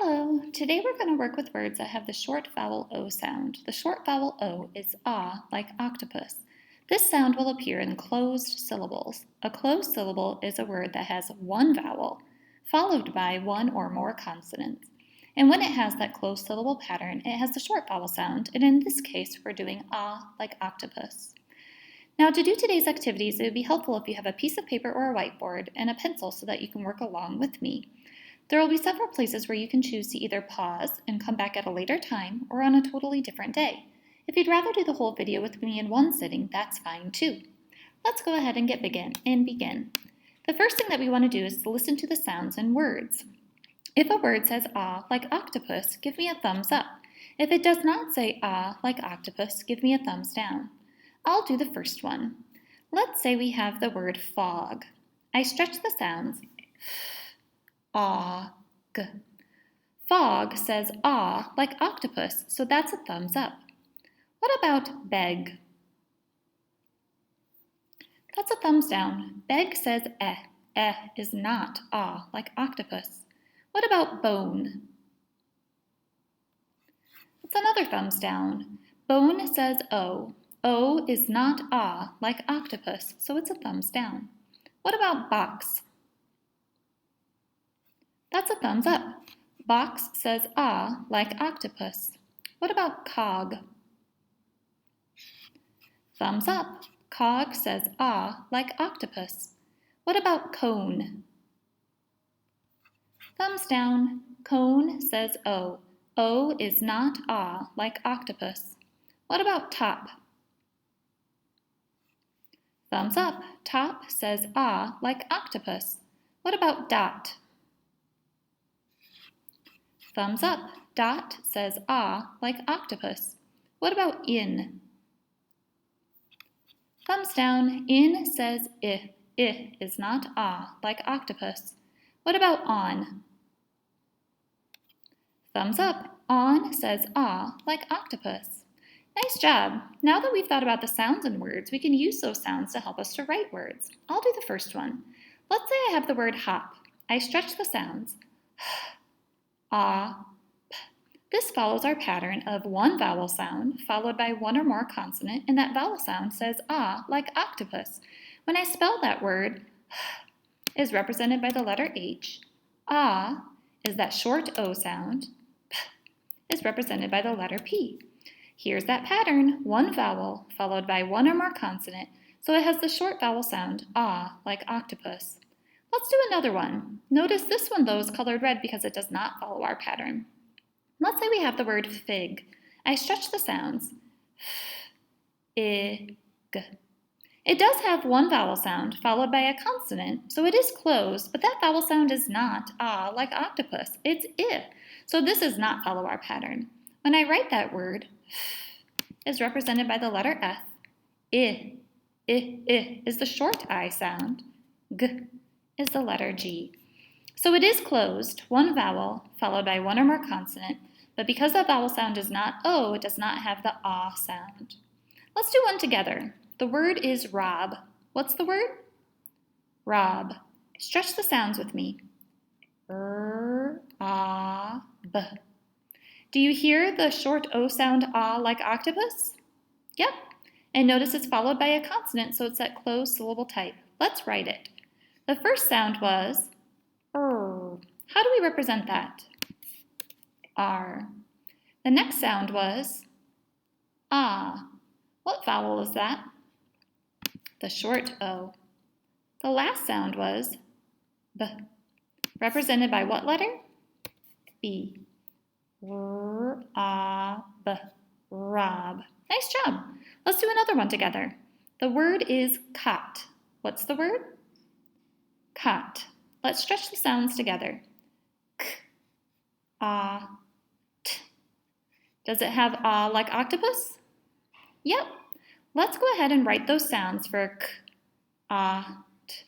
Hello, today we're going to work with words that have the short vowel O sound. The short vowel O is ah, like octopus. This sound will appear in closed syllables. A closed syllable is a word that has one vowel, followed by one or more consonants. And when it has that closed syllable pattern, it has the short vowel sound, and in this case, we're doing ah, like octopus. Now, to do today's activities, it would be helpful if you have a piece of paper or a whiteboard and a pencil so that you can work along with me. There will be several places where you can choose to either pause and come back at a later time or on a totally different day. If you'd rather do the whole video with me in one sitting, that's fine too. Let's go ahead and begin. The first thing that we want to do is to listen to the sounds in words. If a word says ah, like octopus, give me a thumbs up. If it does not say ah, like octopus, give me a thumbs down. I'll do the first one. Let's say we have the word fog. I stretch the sounds. Ah, g. Fog says ah like octopus, so that's a thumbs up. What about beg? That's a thumbs down. Beg says eh. Eh is not ah like octopus. What about bone? That's another thumbs down. Bone says o. O is not ah like octopus, so it's a thumbs down. What about box? That's a thumbs up. Box says ah like octopus. What about cog? Thumbs up. Cog says ah like octopus. What about cone? Thumbs down. Cone says o. O is not ah like octopus. What about top? Thumbs up. Top says ah like octopus. What about dot? Thumbs up. Dot says ah like octopus. What about in? Thumbs down. In says I. I is not ah like octopus. What about on? Thumbs up. On says ah like octopus. Nice job. Now that we've thought about the sounds in words, we can use those sounds to help us to write words. I'll do the first one. Let's say I have the word hop. I stretch the sounds. Ah, p. This follows our pattern of one vowel sound followed by one or more consonant, and that vowel sound says ah like octopus. When I spell that word, is represented by the letter H. Ah is that short O sound. P is represented by the letter P. Here's that pattern, one vowel followed by one or more consonant, so it has the short vowel sound ah like octopus. Let's do another one. Notice this one, though, is colored red because it does not follow our pattern. Let's say we have the word fig. I stretch the sounds. F, I, g. It does have one vowel sound followed by a consonant, so it is closed, but that vowel sound is not ah like octopus. It's I. So this does not follow our pattern. When I write that word, is represented by the letter F. I is the short I sound. G is the letter G. So it is closed, one vowel followed by one or more consonant, but because that vowel sound is not O, it does not have the ah sound. Let's do one together. The word is rob. What's the word? Rob. Stretch the sounds with me. B. Do you hear the short O sound ah like octopus? Yep. And notice it's followed by a consonant, so it's that closed syllable type. Let's write it. The first sound was R. How do we represent that? R. The next sound was ah. What vowel is that? The short O. The last sound was B. Represented by what letter? B. R-A-B. Rob. Nice job. Let's do another one together. The word is cot. What's the word? Cot. Let's stretch the sounds together. K, ah, t. Does it have ah like octopus? Yep. Let's go ahead and write those sounds for k, ah, t.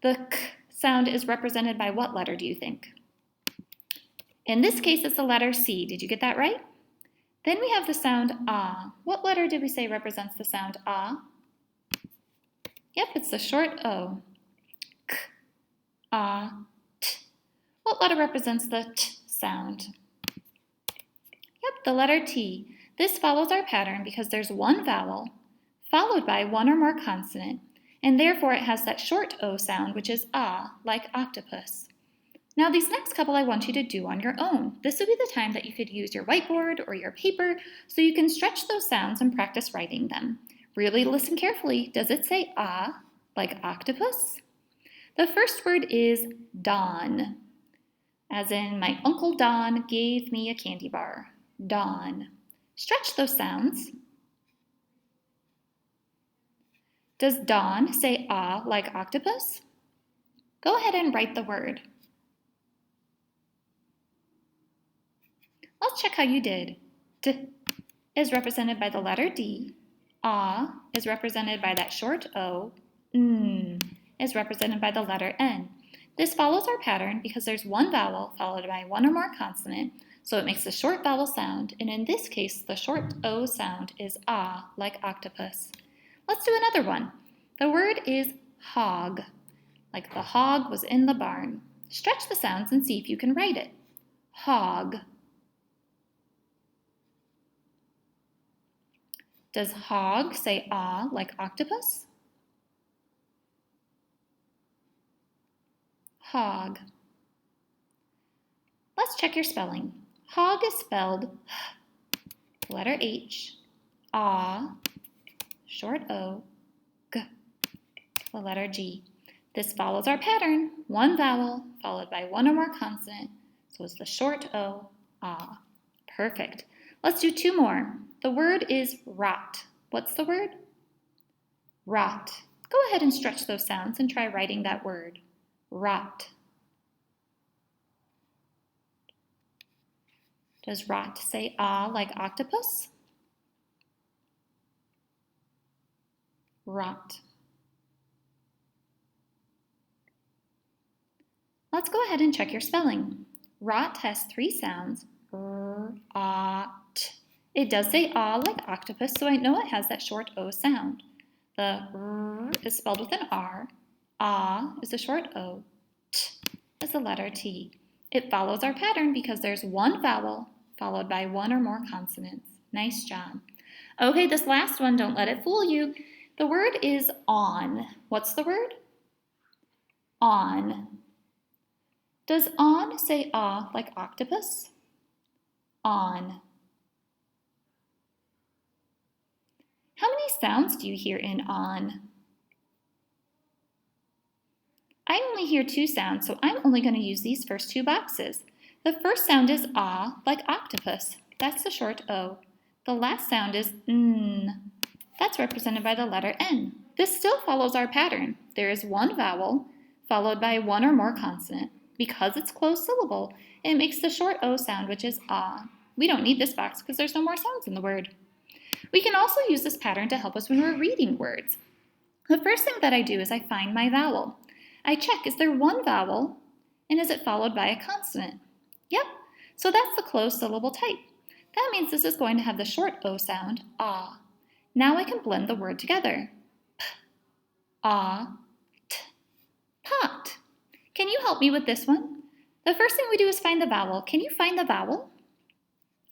The k sound is represented by what letter, do you think? In this case, it's the letter C. Did you get that right? Then we have the sound ah. What letter did we say represents the sound ah? Yep, it's the short O. K, ah, t. What letter represents the t sound. Yep, the letter T. This follows our pattern because there's one vowel followed by one or more consonant, and therefore it has that short O sound, which is ah, like octopus. Now these next couple I want you to do on your own. This would be the time that you could use your whiteboard or your paper so you can stretch those sounds and practice writing them. Really listen carefully. Does it say ah, like octopus? The first word is Don, as in my Uncle Don gave me a candy bar. Don. Stretch those sounds. Does Don say ah like octopus? Go ahead and write the word. Let's check how you did. D is represented by the letter D. Ah is represented by that short O. N is represented by the letter N. This follows our pattern because there's one vowel followed by one or more consonant, so it makes a short vowel sound, and in this case, the short O sound is ah, like octopus. Let's do another one. The word is hog, like the hog was in the barn. Stretch the sounds and see if you can write it. Hog. Does hog say ah, like octopus? Hog. Let's check your spelling. Hog is spelled letter H, ah, short O, g, the letter G. This follows our pattern, one vowel followed by one or more consonant, so it's the short O, ah. Perfect. Let's do two more. The word is rot. What's the word? Rot. Go ahead and stretch those sounds and try writing that word. Rot. Does rot say ah like octopus? Rot. Let's go ahead and check your spelling. Rot has three sounds, r, ah, t. It does say ah like octopus, so I know it has that short O sound. The r is spelled with an R, ah is a short O, t is the letter T. It follows our pattern because there's one vowel followed by one or more consonants. Nice job. Okay, this last one, don't let it fool you. The word is on. What's the word? On. Does on say ah like octopus? On. How many sounds do you hear in on? I only hear two sounds, so I'm only going to use these first two boxes. The first sound is ah, like octopus. That's the short O. The last sound is n. That's represented by the letter N. This still follows our pattern. There is one vowel followed by one or more consonant. Because it's closed syllable, it makes the short O sound, which is ah. We don't need this box because there's no more sounds in the word. We can also use this pattern to help us when we're reading words. The first thing that I do is I find my vowel. I check, is there one vowel, and is it followed by a consonant? Yep, so that's the closed syllable type. That means this is going to have the short O sound, ah. Now I can blend the word together. P, ah, t, pot. Can you help me with this one? The first thing we do is find the vowel. Can you find the vowel?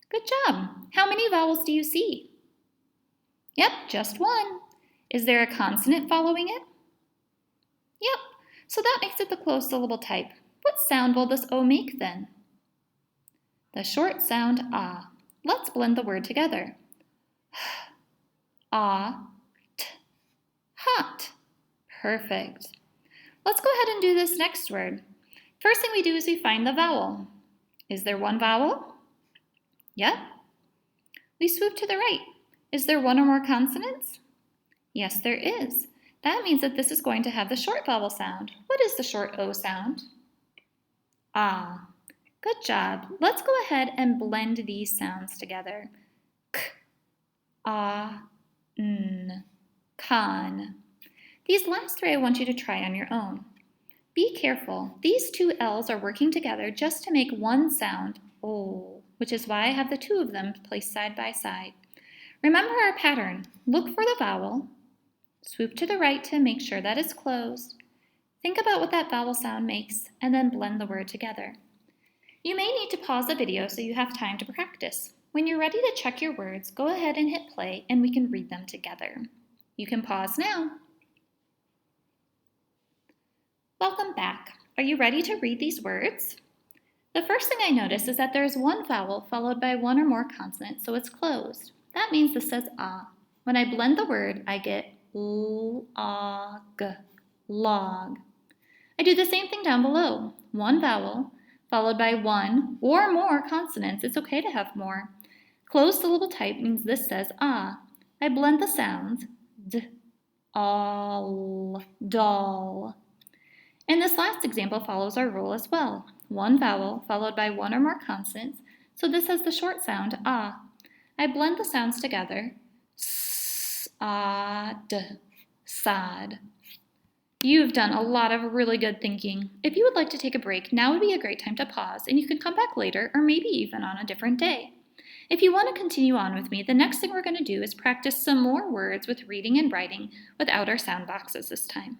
Good job. How many vowels do you see? Yep, just one. Is there a consonant following it? Yep, so that makes it the closed syllable type. What sound will this O make then? The short sound ah. Let's blend the word together. Ah, t, hot. Perfect. Let's go ahead and do this next word. First thing we do is we find the vowel. Is there one vowel? Yep. We swoop to the right. Is there one or more consonants? Yes, there is. That means that this is going to have the short vowel sound. What is the short O sound? Ah. Good job. Let's go ahead and blend these sounds together. K, ah, n, con. These last three I want you to try on your own. Be careful. These two L's are working together just to make one sound, O, which is why I have the two of them placed side by side. Remember our pattern. Look for the vowel. Swoop to the right to make sure that it's closed. Think about what that vowel sound makes, and then blend the word together. You may need to pause the video so you have time to practice. When you're ready to check your words, go ahead and hit play and we can read them together. You can pause now. Welcome back. Are you ready to read these words? The first thing I notice is that there is one vowel followed by one or more consonants, so it's closed. That means this says ah. When I blend the word, I get log, log. I do the same thing down below. One vowel followed by one or more consonants. It's okay to have more. Closed syllable type means this says ah. I blend the sounds d, all, doll. And this last example follows our rule as well. One vowel followed by one or more consonants, so this has the short sound ah. I blend the sounds together, s-a-d, sad. You've done a lot of really good thinking. If you would like to take a break, now would be a great time to pause, and you can come back later or maybe even on a different day. If you want to continue on with me, the next thing we're going to do is practice some more words with reading and writing without our sound boxes this time.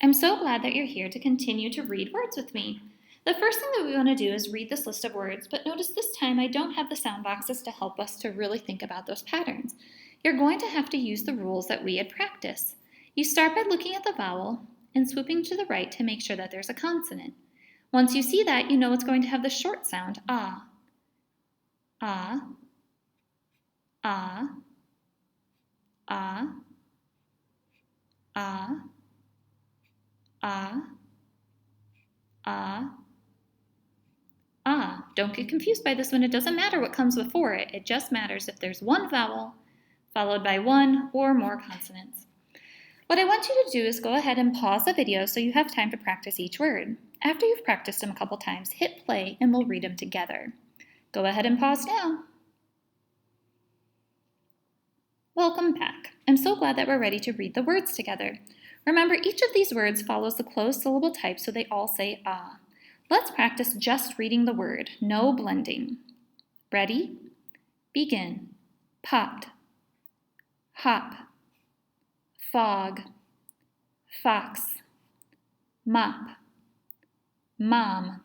I'm so glad that you're here to continue to read words with me. The first thing that we want to do is read this list of words, but notice this time I don't have the sound boxes to help us to really think about those patterns. You're going to have to use the rules that we had practiced. You start by looking at the vowel and swooping to the right to make sure that there's a consonant. Once you see that, you know it's going to have the short sound ah. Ah, ah, ah, ah, ah, ah, ah. Don't get confused by this one. It doesn't matter what comes before it. It just matters if there's one vowel followed by one or more consonants. What I want you to do is go ahead and pause the video so you have time to practice each word. After you've practiced them a couple times, hit play and we'll read them together. Go ahead and pause now. Welcome back. I'm so glad that we're ready to read the words together. Remember, each of these words follows the closed syllable type, so they all say ah. Let's practice just reading the word, no blending. Ready? Begin. Pot, hop, fog, fox, mop, mom,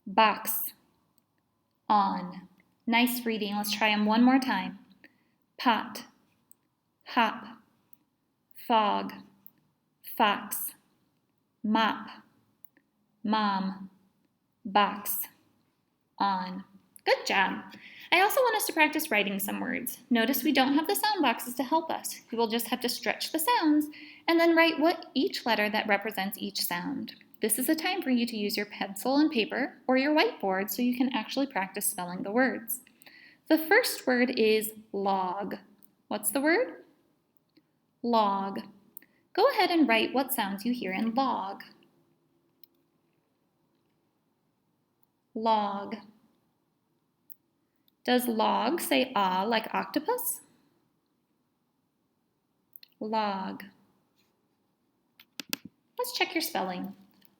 box, on. Nice reading. Let's try them one more time. Pot, hop, fog, fox, mop, mom, box, on. Good job. I also want us to practice writing some words. Notice we don't have the sound boxes to help us. We will just have to stretch the sounds and then write what each letter that represents each sound. This is a time for you to use your pencil and paper or your whiteboard so you can actually practice spelling the words. The first word is log. What's the word? Log. Go ahead and write what sounds you hear in log. Log. Does log say ah like octopus? Log. Let's check your spelling.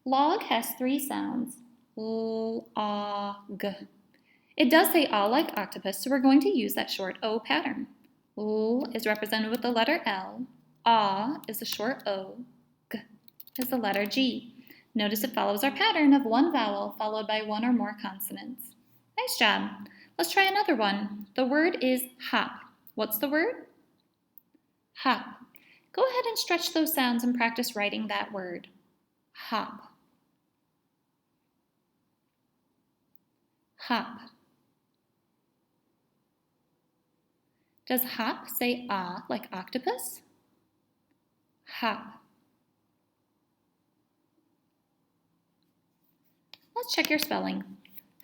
Log has three sounds. L-A-G. It does say ah like octopus, so we're going to use that short O pattern. L is represented with the letter L. Ah is the short O. G is the letter G. Notice it follows our pattern of one vowel followed by one or more consonants. Nice job. Let's try another one. The word is hop. What's the word? Hop. Go ahead and stretch those sounds and practice writing that word. Hop. Hop. Does hop say ah like octopus? Hop. Let's check your spelling.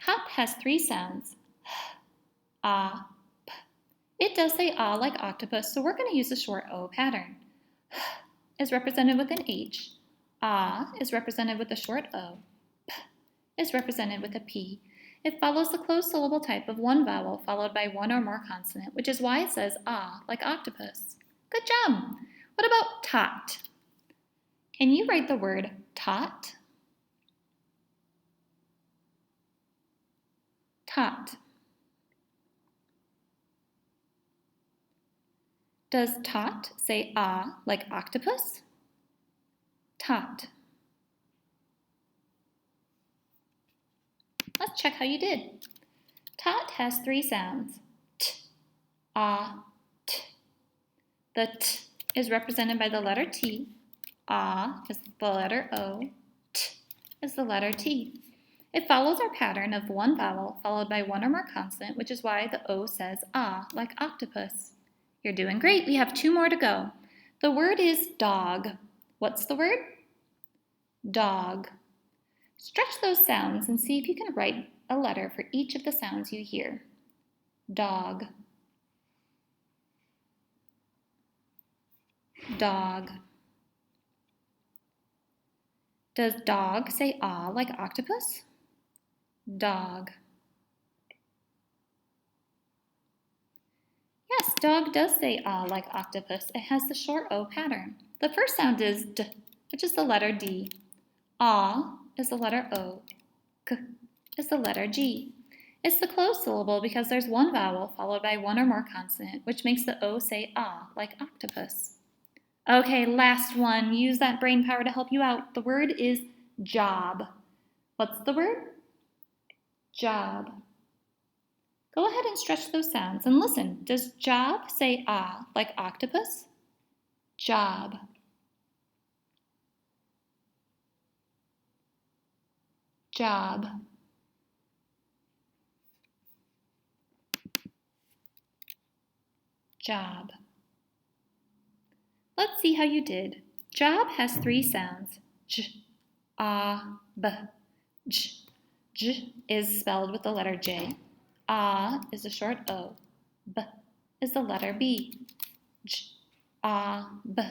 Hop has three sounds. Ah, p. It does say ah like octopus, so we're going to use the short O pattern. Is represented with an H. Ah is represented with a short O. P is represented with a P. It follows the closed syllable type of one vowel followed by one or more consonant, which is why it says ah like octopus. Good job. What about tot? Can you write the word tot? Tot. Does tot say ah like octopus? Tot. Let's check how you did. Tot has 3 sounds. T, ah, t. The t is represented by the letter T. Ah is the letter O. T is the letter T. It follows our pattern of one vowel followed by one or more consonant, which is why the O says ah, like octopus. You're doing great. We have 2 more to go. The word is dog. What's the word? Dog. Stretch those sounds and see if you can write a letter for each of the sounds you hear. Dog. Dog. Does dog say ah like octopus? Dog. Yes, dog does say ah like octopus. It has the short O pattern. The first sound is d, which is the letter D. Ah is the letter O. G is the letter G. It's the closed syllable because there's one vowel followed by one or more consonant, which makes the O say ah like octopus. Okay, last one. Use that brain power to help you out. The word is job. What's the word? Job. Go ahead and stretch those sounds and listen. Does job say ah like octopus? Job. Job. Job. Let's see how you did. Job has 3 sounds. J, ah, b. J. J is spelled with the letter J. Ah is a short O. B is the letter B. J, ah, b.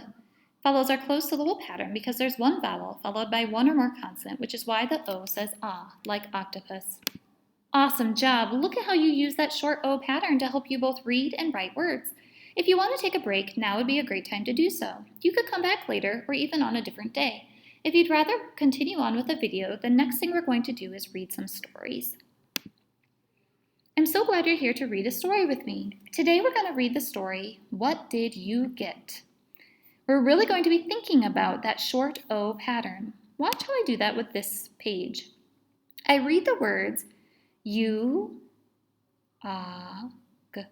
Follows our closed syllable pattern because there's one vowel followed by one or more consonant, which is why the O says ah, like octopus. Awesome job. Look at how you use that short O pattern to help you both read and write words. If you want to take a break, now would be a great time to do so. You could come back later or even on a different day. If you'd rather continue on with the video, the next thing we're going to do is read some stories. I'm so glad you're here to read a story with me. Today we're going to read the story, What Did You Get? We're really going to be thinking about that short O pattern. Watch how I do that with this page. I read the words you, g,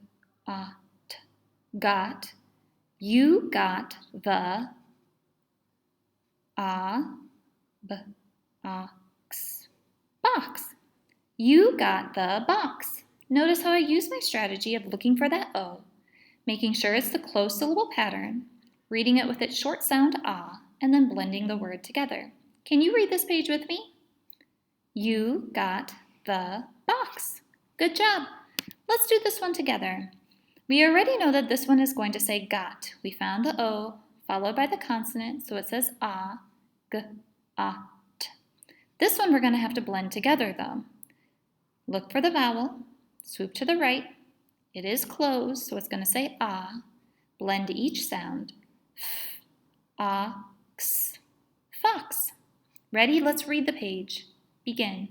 t, got. You got the box. You got the box. Notice how I use my strategy of looking for that O, making sure it's the closed syllable pattern, reading it with its short sound ah, and then blending the word together. Can you read this page with me? You got the box. Good job. Let's do this one together. We already know that this one is going to say got. We found the O followed by the consonant, so it says ah, g, ah, t. This one we're going to have to blend together though. Look for the vowel, swoop to the right. It is closed, so it's going to say ah. Blend each sound. F, ah, x, fox. Ready? Let's read the page. Begin.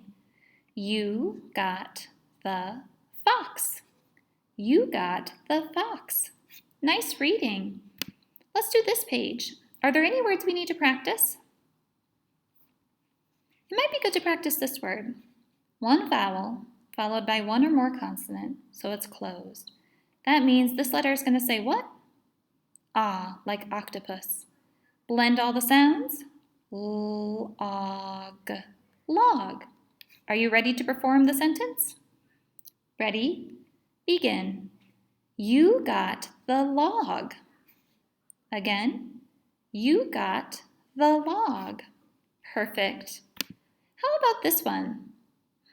You got the fox. You got the fox. Nice reading. Let's do this page. Are there any words we need to practice? It might be good to practice this word. One vowel followed by one or more consonant, so it's closed. That means this letter is going to say what? Ah, like octopus. Blend all the sounds. Log. Log. Are you ready to perform the sentence? Ready? Begin. You got the log. Again. You got the log. Perfect. How about this one?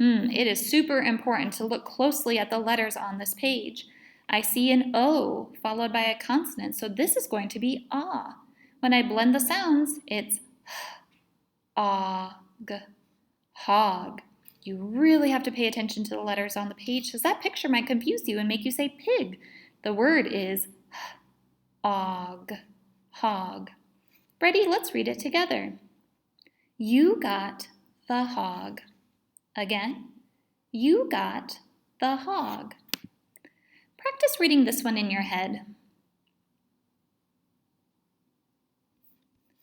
It is super important to look closely at the letters on this page. I see an O followed by a consonant, so this is going to be ah. When I blend the sounds, it's og, hog. You really have to pay attention to the letters on the page because that picture might confuse you and make you say pig. The word is og, hog. Ready? Let's read it together. You got the hog. Again, you got the hog. Practice reading this one in your head.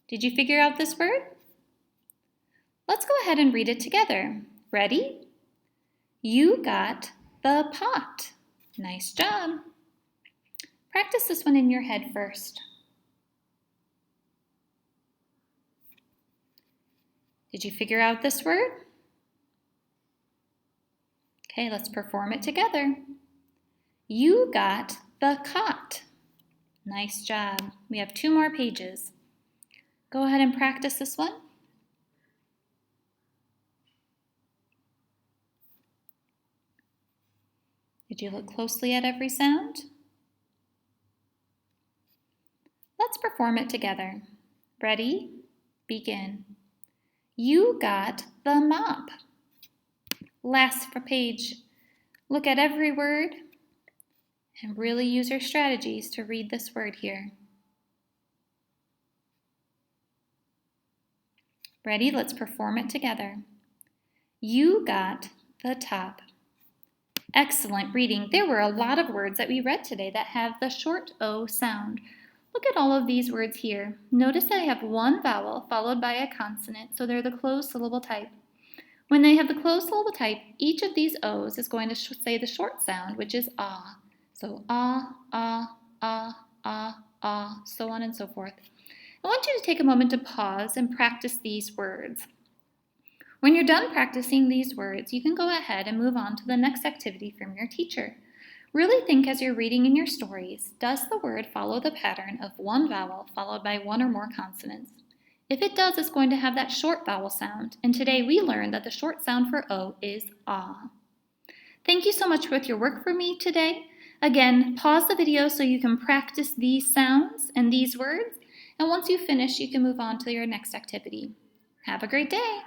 Did you figure out this word? Let's go ahead and read it together. Ready? You got the pot. Nice job. Practice this one in your head first. Did you figure out this word? Okay, let's perform it together. You got the cot. Nice job. We have 2 more pages. Go ahead and practice this one. Did you look closely at every sound? Let's perform it together. Ready? Begin. You got the mop. Last page. Look at every word and really use your strategies to read this word here. Ready? Let's perform it together. You got the top. Excellent reading. There were a lot of words that we read today that have the short O sound. Look at all of these words here. Notice I have one vowel followed by a consonant, so they're the closed syllable type. When they have the closed syllable type, each of these O's is going to say the short sound, which is ah. So ah, ah, ah, ah, ah, so on and so forth. I want you to take a moment to pause and practice these words. When you're done practicing these words, you can go ahead and move on to the next activity from your teacher. Really think as you're reading in your stories, does the word follow the pattern of one vowel followed by one or more consonants? If it does, it's going to have that short vowel sound, and today we learned that the short sound for O is ah. Thank you so much with your work for me today. Again, pause the video so you can practice these sounds and these words, and once you finish, you can move on to your next activity. Have a great day!